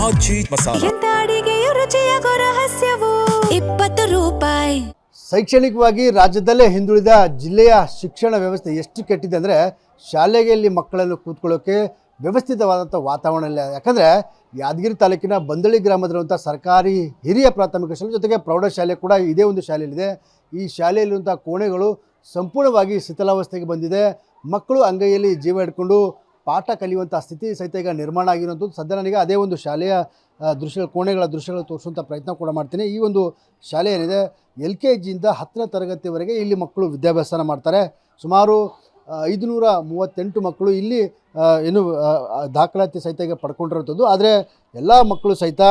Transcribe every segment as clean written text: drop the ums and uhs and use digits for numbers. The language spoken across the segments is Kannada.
ಆಚಿ ಮಸಾಲ. ಎಂತ ಅಡಿಗೆಯ ರುಚಿಯಾಗೋ ರಹಸ್ಯವು 20 ರೂಪಾಯಿ. ಶೈಕ್ಷಣಿಕವಾಗಿ ರಾಜ್ಯದಲ್ಲೇ ಹಿಂದುಳಿದ ಜಿಲ್ಲೆಯ ಶಿಕ್ಷಣ ವ್ಯವಸ್ಥೆ ಎಷ್ಟು ಕೆಟ್ಟಿದೆ ಅಂದರೆ ಶಾಲೆಗೆ ಇಲ್ಲಿ ಮಕ್ಕಳನ್ನು ಕೂತ್ಕೊಳ್ಳೋಕ್ಕೆ ವ್ಯವಸ್ಥಿತವಾದಂಥ ವಾತಾವರಣ ಇಲ್ಲ. ಯಾಕಂದರೆ ಯಾದಗಿರಿ ತಾಲೂಕಿನ ಬಂದಳಿ ಗ್ರಾಮದಲ್ಲಿರುವಂಥ ಸರ್ಕಾರಿ ಹಿರಿಯ ಪ್ರಾಥಮಿಕ ಶಾಲೆ ಜೊತೆಗೆ ಪ್ರೌಢಶಾಲೆ ಕೂಡ ಇದೇ ಒಂದು ಶಾಲೆಯಲ್ಲಿದೆ. ಈ ಶಾಲೆಯಲ್ಲಿರುವಂಥ ಕೋಣೆಗಳು ಸಂಪೂರ್ಣವಾಗಿ ಶಿಥಿಲಾವಸ್ಥೆಗೆ ಬಂದಿದೆ. ಮಕ್ಕಳು ಅಂಗೈಯಲ್ಲಿ ಜೀವ ಹಿಡ್ಕೊಂಡು ಪಾಠ ಕಲಿಯುವಂಥ ಸ್ಥಿತಿ ಸಹಿತ ಈಗ ನಿರ್ಮಾಣ ಆಗಿರುವಂಥದ್ದು. ಸದ್ಯ ನನಗೆ ಅದೇ ಒಂದು ಶಾಲೆಯ ಕೋಣೆಗಳ ದೃಶ್ಯಗಳು ತೋರಿಸುವಂಥ ಪ್ರಯತ್ನ ಕೂಡ ಮಾಡ್ತೀನಿ. ಈ ಒಂದು ಶಾಲೆ ಏನಿದೆ LKGಯಿಂದ 10ನೇ ತರಗತಿವರೆಗೆ ಇಲ್ಲಿ ಮಕ್ಕಳು ವಿದ್ಯಾಭ್ಯಾಸನ ಮಾಡ್ತಾರೆ. ಸುಮಾರು 538 ಮಕ್ಕಳು ಇಲ್ಲಿ ದಾಖಲಾತಿ ಸಹಿತ ಈಗ ಪಡ್ಕೊಂಡಿರುವಂಥದ್ದು. ಆದರೆ ಎಲ್ಲ ಮಕ್ಕಳು ಸಹಿತ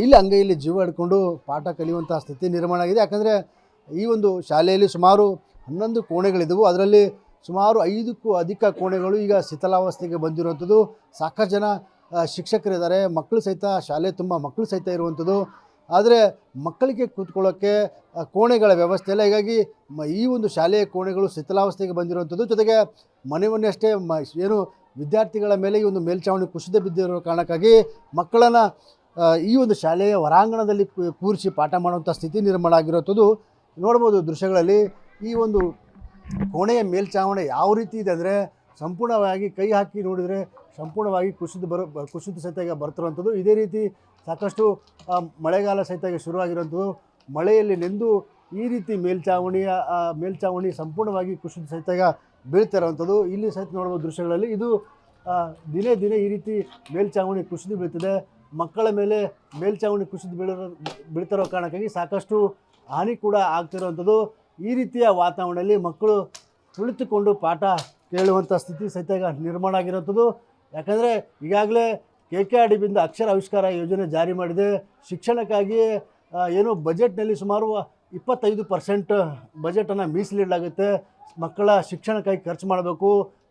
ಇಲ್ಲಿ ಅಂಗೈಯಲ್ಲಿ ಜೀವ ಹಿಡ್ಕೊಂಡು ಪಾಠ ಕಲಿಯುವಂಥ ಸ್ಥಿತಿ ನಿರ್ಮಾಣ ಆಗಿದೆ. ಯಾಕಂದರೆ ಈ ಒಂದು ಶಾಲೆಯಲ್ಲಿ ಸುಮಾರು 11 ಕೋಣೆಗಳಿದ್ದವು. ಅದರಲ್ಲಿ ಸುಮಾರು 5ಕ್ಕೂ ಅಧಿಕ ಕೋಣೆಗಳು ಈಗ ಶಿಥಿಲಾವಸ್ಥೆಗೆ ಬಂದಿರುವಂಥದ್ದು. ಸಾಕಷ್ಟು ಜನ ಶಿಕ್ಷಕರಿದ್ದಾರೆ, ಮಕ್ಕಳು ಸಹಿತ ಶಾಲೆ ತುಂಬ ಮಕ್ಕಳು ಸಹಿತ ಇರುವಂಥದ್ದು. ಆದರೆ ಮಕ್ಕಳಿಗೆ ಕೂತ್ಕೊಳ್ಳೋಕ್ಕೆ ಕೋಣೆಗಳ ವ್ಯವಸ್ಥೆ ಇಲ್ಲ. ಹೀಗಾಗಿ ಈ ಒಂದು ಶಾಲೆಯ ಕೋಣೆಗಳು ಶಿಥಿಲಾವಸ್ಥೆಗೆ ಬಂದಿರುವಂಥದ್ದು. ಜೊತೆಗೆ ಮನೆಯಷ್ಟೇ ಏನು ವಿದ್ಯಾರ್ಥಿಗಳ ಮೇಲೆ ಈ ಒಂದು ಮೇಲ್ಛಾವಣಿ ಕುಸಿದು ಬಿದ್ದಿರೋ ಕಾರಣಕ್ಕಾಗಿ ಮಕ್ಕಳನ್ನು ಈ ಒಂದು ಶಾಲೆಯ ಹೊರಾಂಗಣದಲ್ಲಿ ಕೂರಿಸಿ ಪಾಠ ಮಾಡುವಂಥ ಸ್ಥಿತಿ ನಿರ್ಮಾಣ ಆಗಿರುವಂಥದ್ದು. ನೋಡ್ಬೋದು ದೃಶ್ಯಗಳಲ್ಲಿ ಈ ಒಂದು ಕೋಣೆಯ ಮೇಲ್ಛಾವಣಿ ಯಾವ ರೀತಿ ಇದೆ ಅಂದರೆ ಸಂಪೂರ್ಣವಾಗಿ ಕೈ ಹಾಕಿ ನೋಡಿದರೆ ಸಂಪೂರ್ಣವಾಗಿ ಕುಸಿದು ಸಹಿತ ಈಗ ಬರ್ತಿರುವಂಥದ್ದು. ಇದೇ ರೀತಿ ಸಾಕಷ್ಟು ಮಳೆಗಾಲ ಸಹಿತ ಈಗ ಶುರುವಾಗಿರುವಂಥದ್ದು. ಮಳೆಯಲ್ಲಿ ನೆಂದು ಈ ರೀತಿ ಮೇಲ್ಛಾವಣಿ ಸಂಪೂರ್ಣವಾಗಿ ಕುಸಿದು ಸಹಿತ ಈಗ ಬೀಳ್ತಿರುವಂಥದ್ದು. ಇಲ್ಲಿ ಸಹಿತ ನೋಡುವ ದೃಶ್ಯಗಳಲ್ಲಿ ಇದು ದಿನೇ ಈ ರೀತಿ ಮೇಲ್ಛಾವಣಿ ಕುಸಿದು ಬೀಳ್ತಿದೆ. ಮಕ್ಕಳ ಮೇಲೆ ಮೇಲ್ಛಾವಣಿ ಕುಸಿದು ಬೀಳ್ತಿರೋ ಕಾರಣಕ್ಕಾಗಿ ಸಾಕಷ್ಟು ಹಾನಿ ಕೂಡ ಆಗ್ತಿರುವಂಥದ್ದು. ಈ ರೀತಿಯ ವಾತಾವರಣದಲ್ಲಿ ಮಕ್ಕಳು ಕುಳಿತುಕೊಂಡು ಪಾಠ ಕೇಳುವಂಥ ಸ್ಥಿತಿ ಸಹಿತ ಈಗ ನಿರ್ಮಾಣ ಆಗಿರುವಂಥದ್ದು. ಯಾಕಂದರೆ ಈಗಾಗಲೇ KKRDBಯಿಂದ ಅಕ್ಷರ ಆವಿಷ್ಕಾರ ಯೋಜನೆ ಜಾರಿ ಮಾಡಿದೆ. ಶಿಕ್ಷಣಕ್ಕಾಗಿ ಏನು ಬಜೆಟ್ನಲ್ಲಿ ಸುಮಾರು 25% ಬಜೆಟನ್ನು ಮೀಸಲಿಡಲಾಗುತ್ತೆ. ಮಕ್ಕಳ ಶಿಕ್ಷಣಕ್ಕಾಗಿ ಖರ್ಚು ಮಾಡಬೇಕು,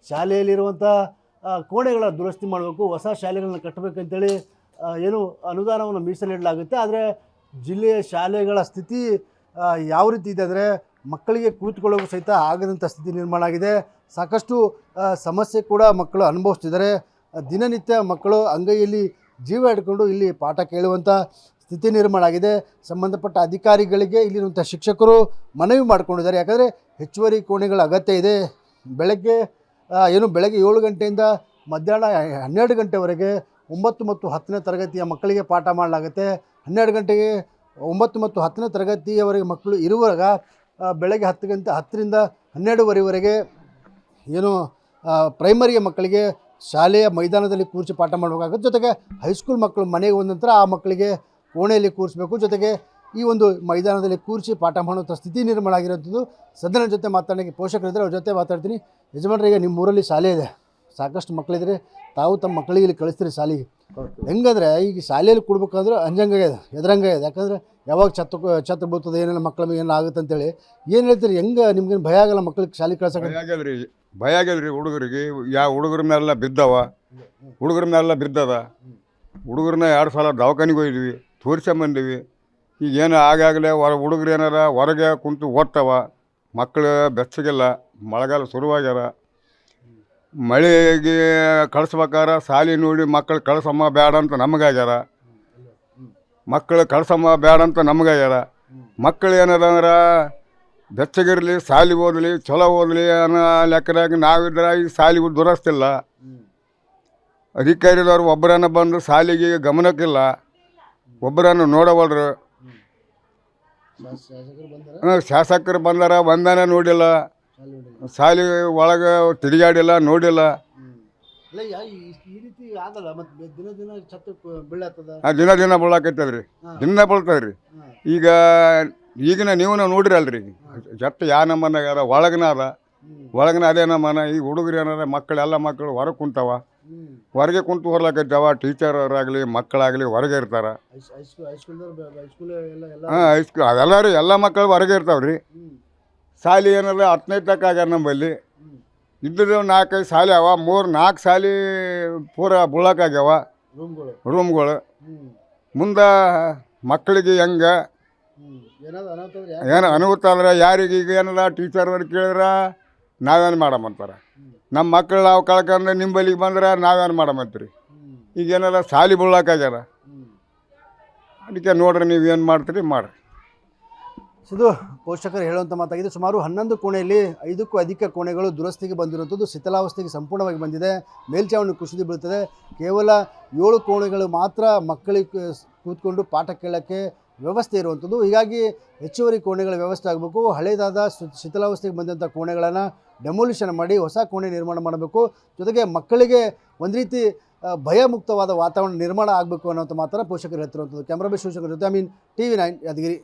ಶಾಲೆಯಲ್ಲಿರುವಂಥ ಕೋಣೆಗಳ ದುರಸ್ತಿ ಮಾಡಬೇಕು, ಹೊಸ ಶಾಲೆಗಳನ್ನ ಕಟ್ಟಬೇಕಂತೇಳಿ ಏನು ಅನುದಾನವನ್ನು ಮೀಸಲಿಡಲಾಗುತ್ತೆ. ಆದರೆ ಜಿಲ್ಲೆಯ ಶಾಲೆಗಳ ಸ್ಥಿತಿ ಯಾವ ರೀತಿ ಇದೆ ಅಂದರೆ ಮಕ್ಕಳಿಗೆ ಕೂತ್ಕೊಳ್ಳೋಕ್ಕೂ ಸಹಿತ ಆಗದಂಥ ಸ್ಥಿತಿ ನಿರ್ಮಾಣ ಆಗಿದೆ. ಸಾಕಷ್ಟು ಸಮಸ್ಯೆ ಕೂಡ ಮಕ್ಕಳು ಅನುಭವಿಸ್ತಿದ್ದಾರೆ. ದಿನನಿತ್ಯ ಮಕ್ಕಳು ಅಂಗೈಯಲ್ಲಿ ಜೀವ ಹಿಡ್ಕೊಂಡು ಇಲ್ಲಿ ಪಾಠ ಕೇಳುವಂಥ ಸ್ಥಿತಿ ನಿರ್ಮಾಣ ಆಗಿದೆ. ಸಂಬಂಧಪಟ್ಟ ಅಧಿಕಾರಿಗಳಿಗೆ ಇಲ್ಲಿರುವಂಥ ಶಿಕ್ಷಕರು ಮನವಿ ಮಾಡಿಕೊಂಡಿದ್ದಾರೆ. ಯಾಕಂದರೆ ಹೆಚ್ಚುವರಿ ಕೋಣೆಗಳ ಅಗತ್ಯ ಇದೆ. ಬೆಳಗ್ಗೆ 7 ಗಂಟೆಯಿಂದ ಮಧ್ಯಾಹ್ನ 12 ಗಂಟೆವರೆಗೆ 9 ಮತ್ತು 10ನೇ ತರಗತಿಯ ಮಕ್ಕಳಿಗೆ ಪಾಠ ಮಾಡಲಾಗುತ್ತೆ. 12 ಗಂಟೆಗೆ 9 ಮತ್ತು 10ನೇ ತರಗತಿಯವರೆಗೆ ಮಕ್ಕಳು ಇರುವಾಗ ಬೆಳಗ್ಗೆ 10ರಿಂದ 12ವರೆಗೆ ಪ್ರೈಮರಿಯ ಮಕ್ಕಳಿಗೆ ಶಾಲೆಯ ಮೈದಾನದಲ್ಲಿ ಕೂರಿಸಿ ಪಾಠ ಮಾಡಬೇಕಾಗುತ್ತೆ. ಜೊತೆಗೆ ಹೈಸ್ಕೂಲ್ ಮಕ್ಕಳು ಮನೆಗೆ ಬಂದ ನಂತರ ಆ ಮಕ್ಕಳಿಗೆ ಕೋಣೆಯಲ್ಲಿ ಕೂರಿಸಬೇಕು. ಜೊತೆಗೆ ಈ ಒಂದು ಮೈದಾನದಲ್ಲಿ ಕೂರಿಸಿ ಪಾಠ ಮಾಡುವಂಥ ಸ್ಥಿತಿ ನಿರ್ಮಾಣ ಆಗಿರೋಂಥದ್ದು. ಸದನ ಜೊತೆ ಮಾತಾಡೋಕ್ಕೆ ಪೋಷಕರಿದ್ದರೆ ಅವ್ರ ಜೊತೆ ಮಾತಾಡ್ತೀನಿ. ಯಜಮಾನ್ರಿಗೆ ನಿಮ್ಮ ಊರಲ್ಲಿ ಶಾಲೆ ಇದೆ, ಸಾಕಷ್ಟು ಮಕ್ಕಳಿದ್ರೆ ತಾವು ತಮ್ಮ ಮಕ್ಕಳಿಗೆ ಇಲ್ಲಿ ಕಳಿಸ್ತೀರಿ ಶಾಲೆಗೆ. ಹೆಂಗಂದರೆ ಈಗ ಶಾಲೆಯಲ್ಲಿ ಕೊಡ್ಬೇಕಂದ್ರೆ ಅಂಜಂಗಾಗಿದೆ, ಎದುರಂಗಾಗಿದೆ. ಯಾಕಂದರೆ ಯಾವಾಗ ಛತ್ರ ಬೀಳ್ತದೆ, ಏನೆಲ್ಲ ಮಕ್ಕಳ ಮೇಲೆ ಏನೋ ಆಗುತ್ತೆ ಅಂತೇಳಿ ಏನು ಹೇಳ್ತೀರಿ? ಹೆಂಗೆ ನಿಮ್ಗೇನು ಭಯ ಆಗಲ್ಲ ಮಕ್ಕಳಿಗೆ ಶಾಲೆ ಕಳ್ಸೋಕೆ? ಭಯ ಆಗ್ಯದ್ರಿ ಹುಡುಗರಿಗೆ. ಯಾವ ಹುಡುಗರ ಮೇಲೆಲ್ಲ ಬಿದ್ದದ, ಹುಡುಗರನ್ನ 2 ಸಲ ದವಾಖಾನಿಗೆ ಹೋಗಿದ್ವಿ, ತೋರಿಸ್ಕೊಂಬಂದಿವಿ. ಈಗೇನು ಆಗಾಗಲೇ ಹುಡುಗರು ಏನಾರ ಹೊರಗೆ ಕುಂತು ಓದ್ತಾವ, ಮಕ್ಕಳು ಬೆಚ್ಚಗಿಲ್ಲ, ಮಳೆಗಾಲ ಶುರುವಾಗ್ಯಾರ. ಮಳೆಗೆ ಕಳಿಸ್ಬೇಕಾರ ಶಾಲೆ ನೋಡಿ ಮಕ್ಕಳು ಕಳ್ಸಮ್ಮ ಬೇಡ ಅಂತ ನಮಗಾಗ್ಯಾರ. ಮಕ್ಕಳು ಏನದಂದ್ರೆ ಬೆಚ್ಚಗಿರಲಿ, ಶಾಲೆ ಓದಲಿ, ಚಲೋ ಓದಲಿ ಅನ್ನೋ ಲೆಕ್ಕದಾಗ ನಾವಿದ್ರೆ ಈ ಶಾಲೆಗೂ ದುರಸ್ತಿಲ್ಲ. ಅಧಿಕಾರಿದವ್ರು ಒಬ್ಬರನ್ನ ಬಂದು ಶಾಲೆಗೆ ಗಮನಕ್ಕಿಲ್ಲ, ಒಬ್ಬರನ್ನು ನೋಡವಲ್ರು. ಶಾಸಕರು ಬಂದಾರ, ಒಂದನ ನೋಡಿಲ್ಲ, ಶಾಲೆ ಒಳಗೆ ತಿರುಗಾಡಿಲ್ಲ, ನೋಡಿಲ್ಲ. ದಿನ ಬೀಳಾಕೈತದ್ರಿ, ಬೀಳ್ತದ್ರಿ. ಈಗಿನ ನೀವು ನೋಡ್ರಿ ಅಲ್ರಿ, ಜತ್ತ ಯಾ ನಮ್ಮನ ಯಾರ ಒಳಗನ ಅದೇ ನಮ್ಮನ. ಈಗ ಹುಡುಗರು ಏನಾರ ಎಲ್ಲ ಮಕ್ಕಳು ಹೊರಗೆ ಕುಂತಾವ, ಹೊರಗೆ ಕುಂತು ಹೊರ್ಲಾಕೈತಾವ. ಟೀಚರ್ರಾಗಲಿ ಮಕ್ಕಳಾಗಲಿ ಹೊರಗೆ ಇರ್ತಾರ. ಹೈಸ್ಕೂಲ್ ಅದೆಲ್ಲ ರೀ, ಎಲ್ಲ ಮಕ್ಕಳು ಹೊರಗೆ ಇರ್ತಾವ್ರಿ. ಶಾಲೆ ಏನಾರ 10ನೇ ತನಕ ಆಗ್ಯಾರ ನಮ್ಮಲ್ಲಿ. ಇದ್ದದ್ದು 4-5 ಶಾಲೆ ಅವ, 3-4 ಶಾಲೆ ಪೂರ ಬೀಳಕ್ಕಾಗ್ಯಾವ ರೂಮ್ಗಳು. ಮುಂದೆ ಮಕ್ಕಳಿಗೆ ಹೆಂಗೆ ಏನೋ ಅನುಭೂತ ಆದ್ರೆ ಯಾರಿಗೆ ಈಗ ಏನಾರ ಟೀಚರ್ದವ್ರು ಕೇಳಿದ್ರೆ ನಾವೇನು ಮಾಡಮ್ಮಂತಾರೆ. ನಮ್ಮ ಮಕ್ಕಳು ನಾವು ಕಳ್ಕೊಂಡ್ರೆ ನಿಂಬಲ್ಲಿಗೆ ಬಂದ್ರೆ ನಾವೇನು ಮಾಡಮ್ಮಂತೀರಿ. ಈಗೇನಾರ ಶಾಲೆ ಬೀಳಕ್ಕಾಗ್ಯಾರ, ಅದಕ್ಕೆ ನೋಡ್ರಿ ನೀವು ಏನು ಮಾಡ್ತೀರಿ ಮಾಡಿರಿ. ಇದು ಪೋಷಕರು ಹೇಳುವಂಥ ಮಾತಾಗಿದೆ. ಸುಮಾರು 11 ಕೋಣೆಯಲ್ಲಿ 5ಕ್ಕೂ ಅಧಿಕ ಕೋಣೆಗಳು ದುರಸ್ತಿಗೆ ಬಂದಿರುವಂಥದ್ದು, ಶಿಥಿಲಾವಸ್ಥೆಗೆ ಸಂಪೂರ್ಣವಾಗಿ ಬಂದಿದೆ. ಮೇಲ್ಛಾವಣಿ ಕುಸಿದು ಬೀಳ್ತದೆ. ಕೇವಲ 7 ಕೋಣೆಗಳು ಮಾತ್ರ ಮಕ್ಕಳಿಗೆ ಕೂತ್ಕೊಂಡು ಪಾಠ ಕೇಳೋಕ್ಕೆ ವ್ಯವಸ್ಥೆ ಇರುವಂಥದ್ದು. ಹೀಗಾಗಿ ಹೆಚ್ಚುವರಿ ಕೋಣೆಗಳ ವ್ಯವಸ್ಥೆ ಆಗಬೇಕು. ಹಳೇದಾದ ಶಿಥಿಲಾವಸ್ಥೆಗೆ ಬಂದಂಥ ಕೋಣೆಗಳನ್ನು ಡೆಮೊಲಿಷನ್ ಮಾಡಿ ಹೊಸ ಕೋಣೆ ನಿರ್ಮಾಣ ಮಾಡಬೇಕು. ಜೊತೆಗೆ ಮಕ್ಕಳಿಗೆ ಒಂದು ರೀತಿ ಭಯಮುಕ್ತವಾದ ವಾತಾವರಣ ನಿರ್ಮಾಣ ಆಗಬೇಕು ಅನ್ನೋಂಥ ಮಾತನ್ನು ಪೋಷಕರು ಹೇಳ್ತಿರುವಂಥದ್ದು. ಕ್ಯಾಮ್ರಾಮನ್ ಶಿವಶಂಕರ್ ಜೊತೆ ಅಮೀನ್, TV9 ಯಾದಗಿರಿ.